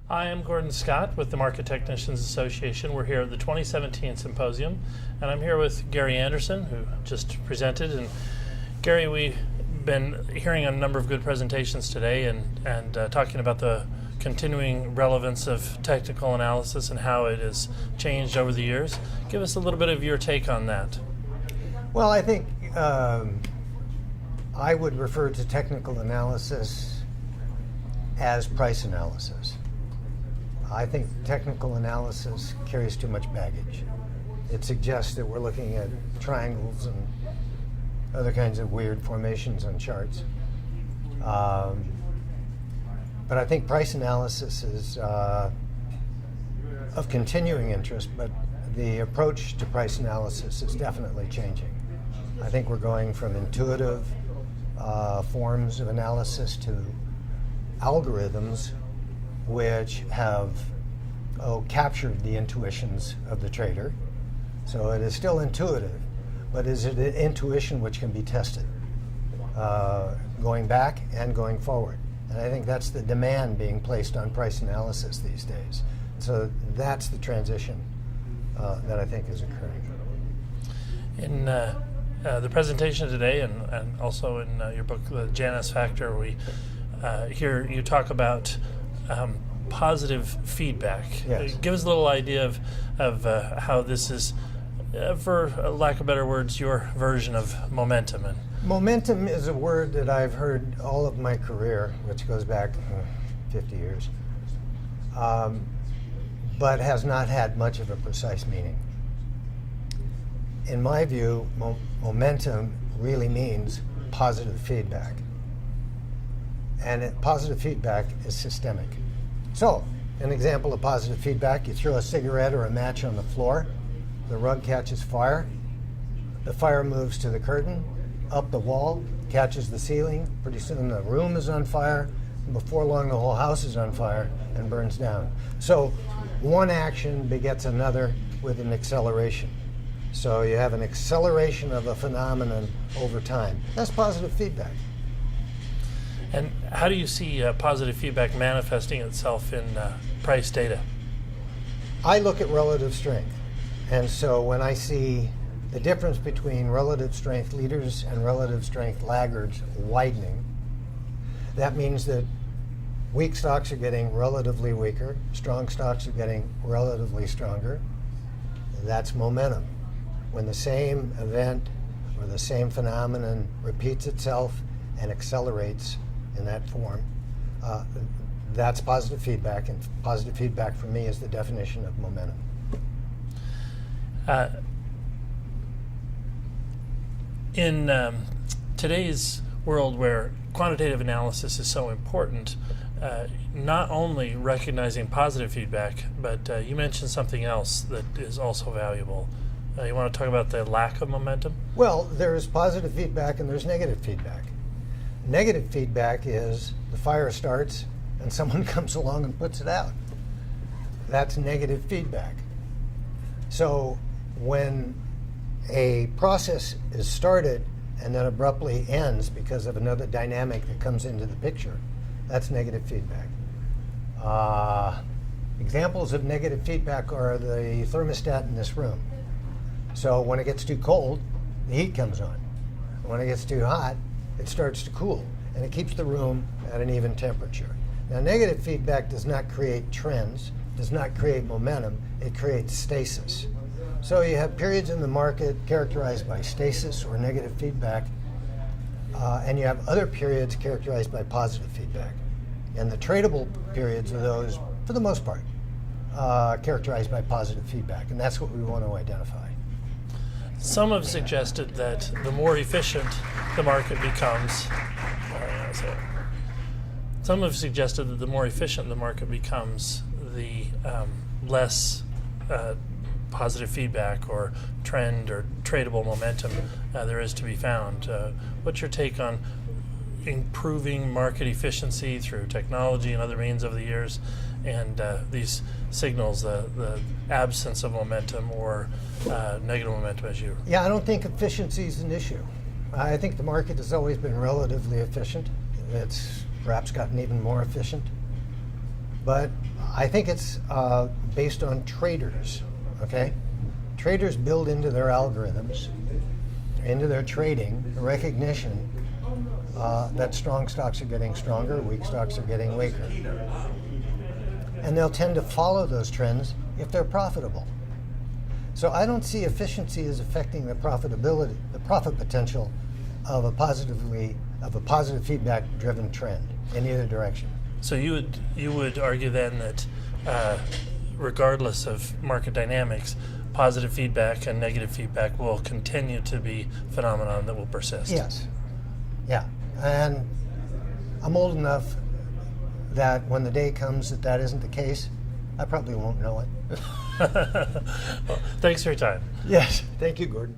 I am Gordon Scott with the Market Technicians Association. We're here at the 2017 Symposium, and I'm here with Gary Anderson, who just presented. And Gary, we've been hearing a number of good presentations today and talking about the continuing relevance of technical analysis and how it has changed over the years. Give us a little bit of your take on that. Well, I think I would refer to technical analysis as price analysis. I think technical analysis carries too much baggage. It suggests that we're looking at triangles and other kinds of weird formations on charts. But I think price analysis is of continuing interest, but the approach to price analysis is definitely changing. I think we're going from intuitive forms of analysis to algorithms which have captured the intuitions of the trader. So it is still intuitive, but is it an intuition which can be tested going back and going forward? And I think that's the demand being placed on price analysis these days. So that's the transition that I think is occurring. In the presentation today and also in your book, The Janus Factor, we hear you talk about positive feedback. Yes. Give us a little idea of how this is, for lack of better words, your version of momentum. And momentum is a word that I've heard all of my career, which goes back 50 years, but has not had much of a precise meaning. In my view, momentum really means positive feedback. And positive feedback is systemic. So, an example of positive feedback, you throw a cigarette or a match on the floor, the rug catches fire, the fire moves to the curtain, up the wall, catches the ceiling, pretty soon the room is on fire, and before long the whole house is on fire and burns down. So, one action begets another with an acceleration. So you have an acceleration of a phenomenon over time. That's positive feedback. And how do you see positive feedback manifesting itself in price data? I look at relative strength. And so when I see the difference between relative strength leaders and relative strength laggards widening, that means that weak stocks are getting relatively weaker, strong stocks are getting relatively stronger. That's momentum. When the same event or the same phenomenon repeats itself and accelerates in that form, that's positive feedback, and positive feedback for me is the definition of momentum. In today's world where quantitative analysis is so important, not only recognizing positive feedback, but you mentioned something else that is also valuable. You want to talk about the lack of momentum? Well, there's positive feedback and there's negative feedback. Negative feedback is the fire starts and someone comes along and puts it out. That's negative feedback. So when a process is started and then abruptly ends because of another dynamic that comes into the picture, that's negative feedback. Examples of negative feedback are the thermostat in this room. So when it gets too cold, the heat comes on. When it gets too hot, it starts to cool, and it keeps the room at an even temperature. Now, negative feedback does not create trends, does not create momentum, it creates stasis. So you have periods in the market characterized by stasis or negative feedback, and you have other periods characterized by positive feedback. And the tradable periods are those, for the most part, characterized by positive feedback, and that's what we want to identify. Some have suggested that the more efficient the market becomes, the less positive feedback or trend or tradable momentum there is to be found. What's your take on improving market efficiency through technology and other means over the years, and these signals, the absence of momentum or negative momentum as you... Yeah, I don't think efficiency is an issue. I think the market has always been relatively efficient. It's perhaps gotten even more efficient. But I think it's based on traders, okay? Traders build into their algorithms, into their trading, the recognition that strong stocks are getting stronger, weak stocks are getting weaker. And they'll tend to follow those trends if they're profitable. So I don't see efficiency as affecting the profitability, the profit potential of a positive feedback-driven trend in either direction. So you would argue then that regardless of market dynamics, positive feedback and negative feedback will continue to be a phenomenon that will persist. Yes. Yeah. And I'm old enough that when the day comes that isn't the case, I probably won't know it. Well, thanks for your time. Yes. Thank you, Gordon.